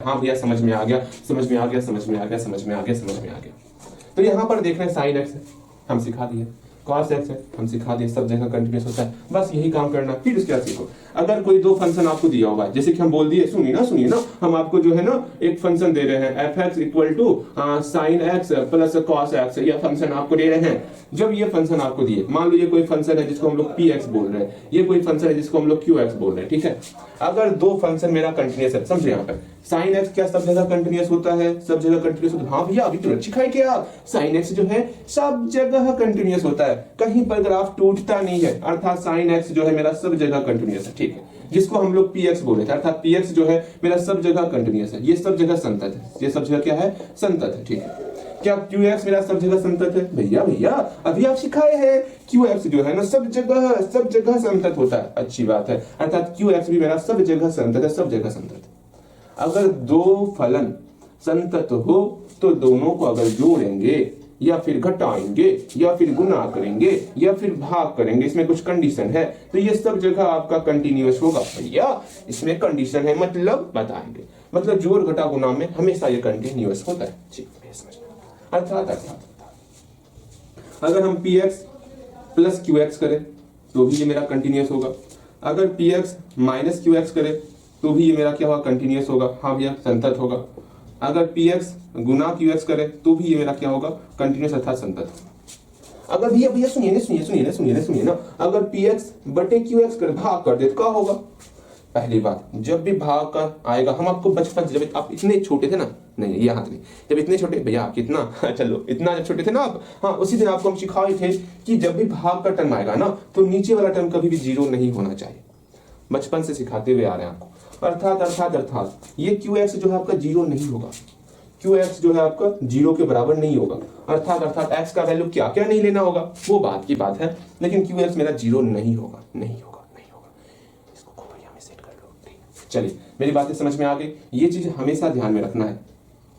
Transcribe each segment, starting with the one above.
हाँ भैया समझ में आ गया, समझ में आ गया, समझ में आ गया, समझ में आ गया, समझ में आ गया। तो यहाँ पर देख रहे हैं साइन एक्स है, हम सिखा दिए, cos x है हम सिखा दिए, सब जगह कंटिन्यूस होता है, बस यही काम करना। फिर उसके बाद सीखो, अगर कोई दो फंक्शन आपको दिया हुआ है, जैसे कि हम बोल दिए, सुनिए ना, हम आपको जो है ना एक फंक्शन दे रहे हैं f(x) equal to sin x plus cos x, यह फंक्शन आपको दे रहे हैं। जब ये फंक्शन आपको दिए, मान लो ये कोई फंक्शन है जिसको हम लोग px बोल रहे हैं, ये कोई फंक्शन है जिसको हम लोग qx बोल रहे हैं, ठीक है। अगर दो फंक्शन मेरा कंटिन्यूस है, समझे यहाँ पर sin x क्या सब जगह कंटिन्यूस होता है, सब जगह कंटिन्यूस होता है। हाँ भैया अभी तो सिखाए क्या, sin x जो है सब जगह कंटिन्यूस होता है, कहीं पर ग्राफ टूटता नहीं है, अर्थात sin x जो है मेरा सब जगह कंटिन्यूस है, ठीक है। जिसको हम लोग px बोले थे, अर्थात px जो है मेरा सब जगह कंटिन्यूस है, ये सब जगह संतत है, ये सब जगह क्या है, संतत है, ठीक है। क्या qx मेरा सब जगह संतत है, भैया अभी आप सिखाए हैं qx जो है ना सब जगह संतत होता है, अच्छी बात है, अर्थात qx भी मेरा सब जगह संतत है, सब जगह संतत है। अगर दो फलन संतत हो तो दोनों को अगर जोड़ेंगे या फिर घटाएंगे या फिर गुना करेंगे या फिर भाग करेंगे, इसमें कुछ कंडीशन है, तो ये सब जगह आपका कंटिन्यूअस होगा। भैया इसमें कंडीशन है, मतलब बताएंगे, मतलब जोड़ घटा गुना में हमेशा ये कंटिन्यूअस होता है, ठीक है, समझ। अर्थात अगर हम px प्लस qx करें तो भी ये मेरा कंटिन्यूअस होगा, अगर px माइनस qx करें तो भी ये मेरा क्या होगा, कंटिन्यूअस होगा, हाँ भैया संतत होगा। अगर px गुना qx करे तो भी ये मेरा क्या होगा, कंटिन्यूअस अर्थात संतत। अगर भैया सुनिए ना, अगर px बटे qx कर भाग कर दे तो क्या होगा। पहली बात, जब भी भाग का आएगा, हम आपको बचपन से जब आप इतने छोटे थे ना, नहीं ये हाथ नहीं, जब इतने छोटे भैया कितना चलो इतना जब छोटे थे ना आप, हाँ उसी दिन आपको हम सिखाए थे कि जब भी भाग का टर्म आएगा ना तो नीचे वाला टर्म कभी भी जीरो नहीं होना चाहिए, बचपन से सिखाते हुए आ रहे हैं आपको। अर्थात ये qx जो है आपका जीरो नहीं होगा, qx जो है आपका जीरो के बराबर नहीं होगा, अर्थात x का वैल्यू क्या क्या नहीं लेना होगा वो बात की बात है, लेकिन qx मेरा जीरो नहीं होगा। इसको खोपड़िया में सेट कर लो, ठीक। चलिए मेरी बातें समझ में आ गई, ये चीज हमेशा ध्यान में रखना है,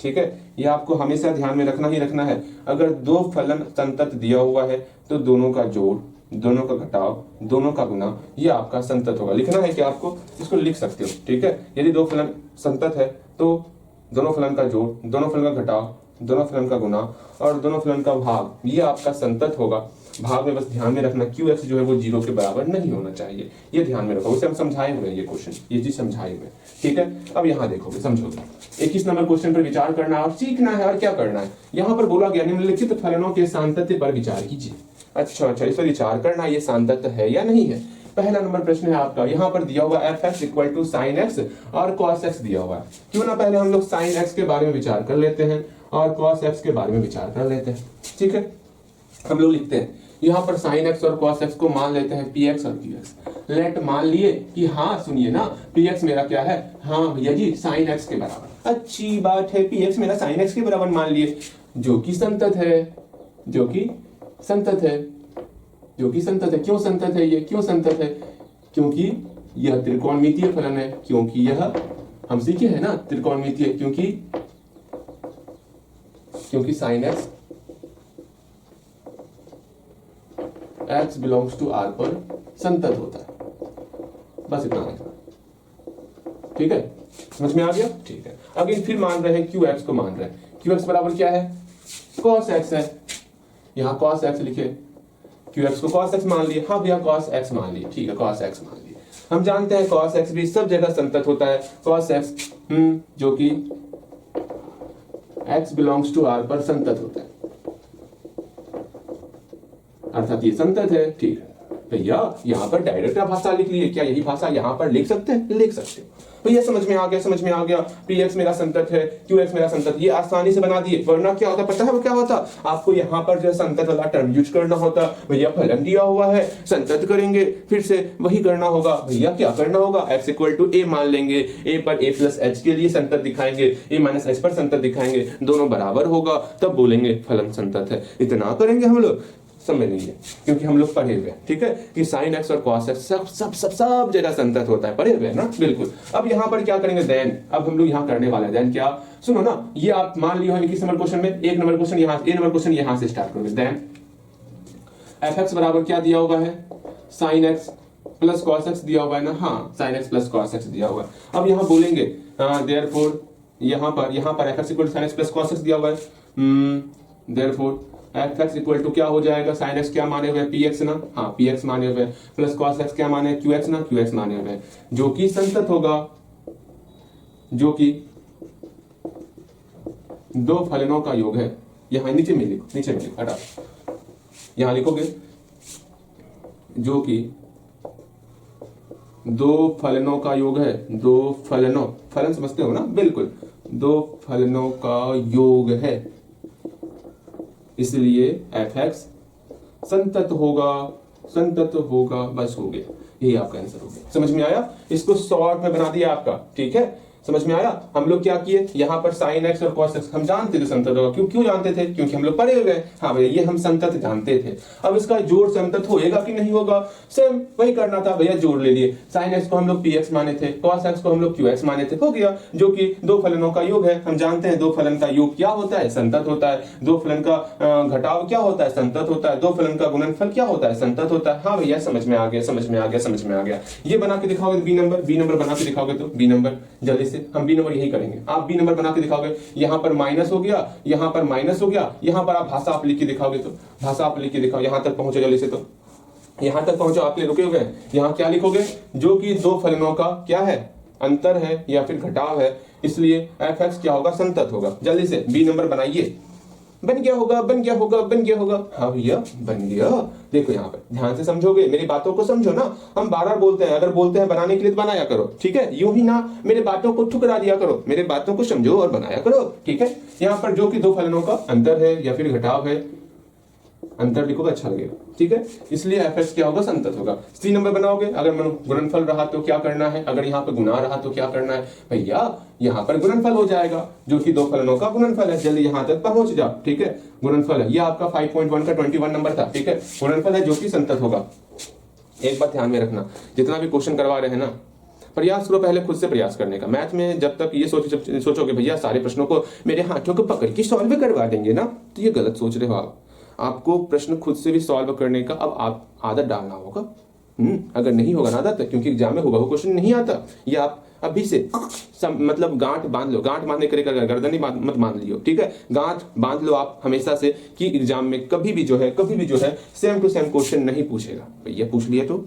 ठीक है, ये आपको हमेशा ध्यान में रखना है। अगर दो फलन संतत दिया हुआ है तो दोनों का जोड़, दोनों का घटाव, दोनों का गुना, ये आपका संतत होगा। लिखना है कि आपको इसको लिख सकते हो, ठीक है। यदि दो फलन संतत है तो दोनों फलन का जोड़, दोनों फलन का घटाव, दोनों फलन का गुना और दोनों फलन का भाग, ये आपका संतत होगा। भाग में बस ध्यान में रखना qx जो है वो जीरो के बराबर नहीं होना चाहिए, ये ध्यान में रखो। उसे हम समझाए हुए ये क्वेश्चन, ये चीज समझाए हुए, ठीक है। अब यहाँ देखोगे, समझोगे, 21 नंबर क्वेश्चन पर विचार करना है और सीखना है। और क्या करना है, यहाँ पर बोला गया निम्नलिखित फलनों के सांतत्य पर विचार कीजिए। अच्छा, इस पर विचार करना ये सांतत्य है या नहीं है। पहला नंबर प्रश्न है आपका, यहाँ पर दिया हुआ f(x) equal to sin x और cos x दिया हुआ है। क्यों ना पहले हम लोग sin x के बारे में विचार कर लेते हैं और cos x के बारे में विचार कर लेते हैं, ठीक है। हम लोग लिखते हैं यहाँ पर sin x और cos x को मान लेते हैं px और qx। लेट मान लिए कि हाँ सुनिए ना, px मेरा क्या है, हाँ भैया जी sin x के बराबर। अच्छी बात है, px मेरा sin x के बराबर मान लिए, जो कि संतत है, जो कि संतत है। क्यों संतत है ये, क्यों संतत है, क्योंकि यह त्रिकोणमितीय फलन है, क्योंकि यह हम सीखे हैं ना त्रिकोणमितीय, क्योंकि sin x belongs to R पर संतत होता है। बस इतना है, ठीक है, समझ में आ गया, ठीक है। अगेन फिर मान रहे हैं qx को, मान रहे हैं qx बराबर क्या है, cos x है, यहाँ cos x लिखे, qx को cos x मान लिए, हाँ भैया cos x मान लिए, ठीक है, cos x मान लिए। हम जानते हैं cos x भी सब जगह संतत होता है, cos x जो कि x बिलोंग्स टू R पर संतत होता है, अर्थात ये संतत है, ठीक है। भैया यहाँ पर डायरेक्ट भाषा लिख लिए, क्या यही भाषा यहाँ पर लिख सकते हैं, लिख सकते हो भैया। समझ में आ गया, px मेरा संतत है, qx मेरा संतत, ये आसानी से बना दिए। वरना क्या होता पता है वो क्या होता, आपको यहाँ पर जो है संतत वाला टर्म यूज करना होता। भैया फलन दिया हुआ है, संतत करेंगे, फिर से वही करना होगा। भैया क्या करना होगा, x इक्वल टू a मान लेंगे, a पर a प्लस h के लिए संतत दिखाएंगे, a माइनस h पर संतत दिखाएंगे, दोनों बराबर होगा, तब बोलेंगे फलन संतत है। इतना करेंगे हम लोग, समझ लीजिए, क्योंकि हम लोग पढ़े हुए हैं, ठीक है, कि sin x और cos x सब जगह संतत होता है, पढ़े हुए हैं ना, बिल्कुल। अब यहाँ पर क्या करेंगे, देन अब हम लोग यहाँ करने वाले हैं, देन क्या, सुनो ना, ये आप मान लियो 21 नंबर क्वेश्चन में, एक नंबर क्वेश्चन यहाँ से स्टार्ट करोगे। देन f(x) बराबर क्या दिया हुआ है, sin x plus cos x दिया हुआ है ना, हाँ sin x plus cos x दिया हुआ है। अब यहाँ बोलेंगे देयरफॉर यहाँ पर F X equal to sine X plus cos X दिया हुआ है, therefore F X equal to क्या हो जाएगा, साइन एक्स क्या माने हुए पी एक्स ना, हाँ पी एक्स माने हुए, प्लस कॉस एक्स क्या माने क्यू एक्स ना, क्यू एक्स माने हुए, जो कि संतत होगा, जो कि दो फलनों का योग है। यहां नीचे में लिखो हटा, यहां लिखोगे जो कि दो फलनों का योग है, दो फलनों, फलन समझते हो ना, बिल्कुल दो फलनों का योग है, इसलिए एफ एक्स संतत होगा, बस हो गया, यही आपका आंसर हो गया। समझ में आया, इसको शॉर्ट में बना दिया आपका, ठीक है, समझ में आया। हम लोग क्या किए, यहाँ पर साइन एक्स और कॉस एक्स हम जानते थे संतत होगा, क्यों जानते थे, क्योंकि हम लोग पढ़े हुए हैं, हाँ भैया ये हम संतत जानते थे। अब इसका जोड़ संतत होएगा कि नहीं होगा, सेम वही करना था भैया, जोड़ ले लिए, साइन एक्स को हम लोग पी एक्स माने थे, कॉस एक्स को हम लोग क्यू एक्स माने थे, हो गया, जो कि दो फलनों का योग है। हम जानते हैं दो फलन का योग क्या होता है, संतत होता है, दो फलन का घटाव क्या होता है, संतत होता है, दो फलन का गुणनफल क्या होता है, संतत होता है। हाँ भैया समझ में आ गया। ये बना के दिखाओगे बी नंबर बना के दिखाओगे तो बी नंबर, जल्दी से हम बी नंबर यही करेंगे, आप बी नंबर बना के दिखाओगे, यहाँ पर माइनस हो गया, यहाँ पर माइनस हो गया, यहाँ पर आप भाषा आप लिख के दिखाओगे, तो भाषा आप लिख के दिखाओ, यहाँ तक पहुंचो जल्दी से, तो यहाँ तक पहुंचो, आपके रुके हुए हैं, यहाँ क्या लिखोगे, जो कि दो फलनों का क्या है, अंतर है या फिर घटाव है, इसलिए एफ एक्स क्या होगा, संतत होगा। जल्दी से बी नंबर बनाइए, बन गया होगा। हाँ भैया बन गया। देखो यहाँ पे ध्यान से समझोगे, मेरी बातों को समझो ना, हम बार-बार बोलते हैं, अगर बोलते हैं बनाने के लिए तो बनाया करो, ठीक है, यूं ही ना मेरे बातों को ठुकरा दिया करो, मेरे बातों को समझो और बनाया करो, ठीक है। यहाँ पर जो कि दो फलनों का अंतर है या फिर घटाव है, अंतर लिखोगे अच्छा लगेगा, ठीक है, इसलिए एफ एक्स क्या होगा, संतत होगा। सी नंबर बनाओगे, अगर गुणनफल रहा तो क्या करना है, अगर यहाँ पे गुना रहा तो क्या करना है भैया, यहाँ पर गुणनफल हो जाएगा, जो कि दो फलनों का गुणनफल है। जल्दी यहाँ तक पहुंच जाओ, ठीक है, गुणनफल है, ये आपका 5.1 का 21 नंबर था, ठीक है, गुणनफल है जो कि संतत होगा। एक बात ध्यान में रखना, जितना भी क्वेश्चन करवा रहे हैं ना, प्रयास करो पहले खुद से प्रयास करने का। मैथ में जब तक ये सोचोगे भैया सारे प्रश्नों को मेरे हाथों को पकड़ के सॉल्व करवा देंगे ना, तो ये गलत सोच रहे हो आप। आपको प्रश्न खुद से भी सॉल्व करने का अब आप आदत डालना होगा। अगर नहीं होगा ना आदत, क्योंकि एग्जाम में होगा वो क्वेश्चन नहीं आता, ये आप अभी से मतलब गांठ बांध लो, गांठ बांधने करे गर्दन ही मत बांध लियो, ठीक है, गांठ बांध लो आप हमेशा से कि एग्जाम में कभी भी जो है सेम टू सेम क्वेश्चन नहीं पूछेगा। भैया पूछ लिया तो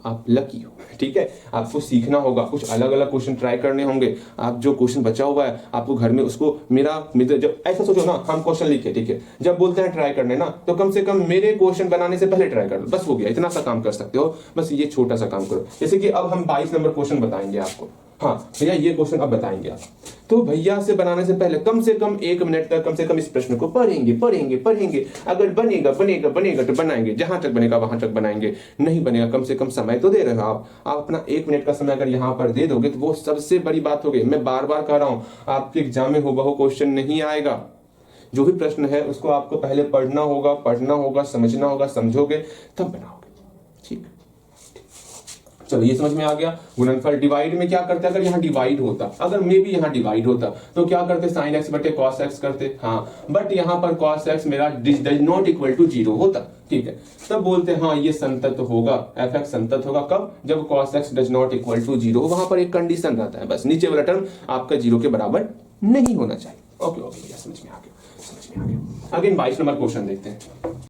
आप लकी हो, ठीक है। आपको सीखना होगा, कुछ अलग अलग क्वेश्चन ट्राई करने होंगे। आप जो क्वेश्चन बचा हुआ है आपको घर में उसको, मेरा मित्र जब ऐसा सोचो ना, हम क्वेश्चन लिखे, ठीक है, जब बोलते हैं ट्राई करने ना, तो कम से कम मेरे क्वेश्चन बनाने से पहले ट्राई कर लो, बस हो गया, इतना सा काम कर सकते हो, बस ये छोटा सा काम करो। जैसे कि अब हम 22 नंबर क्वेश्चन बताएंगे आपको, हाँ भैया ये क्वेश्चन अब बताएंगे आप, तो भैया से बनाने से पहले कम से कम 1 मिनट तक कम से कम इस प्रश्न को पढ़ेंगे। अगर बनेगा तो बनाएंगे, जहां तक बनेगा वहां तक बनाएंगे, नहीं बनेगा कम से कम समय तो दे रहे हो आप अपना 1 मिनट का समय अगर यहाँ पर दे दोगे तो वो सबसे बड़ी बात होगी। मैं बार बार कह रहा हूँ, आपके एग्जाम में हुबहू क्वेश्चन नहीं आएगा, जो भी प्रश्न है उसको आपको पहले पढ़ना होगा, समझना होगा, समझोगे तब बनाओगे, ठीक। चलो ये समझ में आ गया। गुणनफल डिवाइड में क्या करते, अगर यहाँ डिवाइड होता, अगर मे भी यहाँ डिवाइड होता तो क्या करते, साइन एक्स बटे कॉस एक्स करते, हाँ, बट यहाँ पर कॉस एक्स मेरा डज नॉट इक्वल टू 0 होता, ठीक है, तब बोलते हैं हाँ ये संतत होगा, एफ एक्स संतत होगा कब, जब cos X does not equal to 0, वहां पर एक कंडीशन रहता है, बस नीचे वाला टर्म आपका 0 के बराबर नहीं होना चाहिए। ओके समझ में आ गया। अगेन 22 नंबर क्वेश्चन देखते हैं।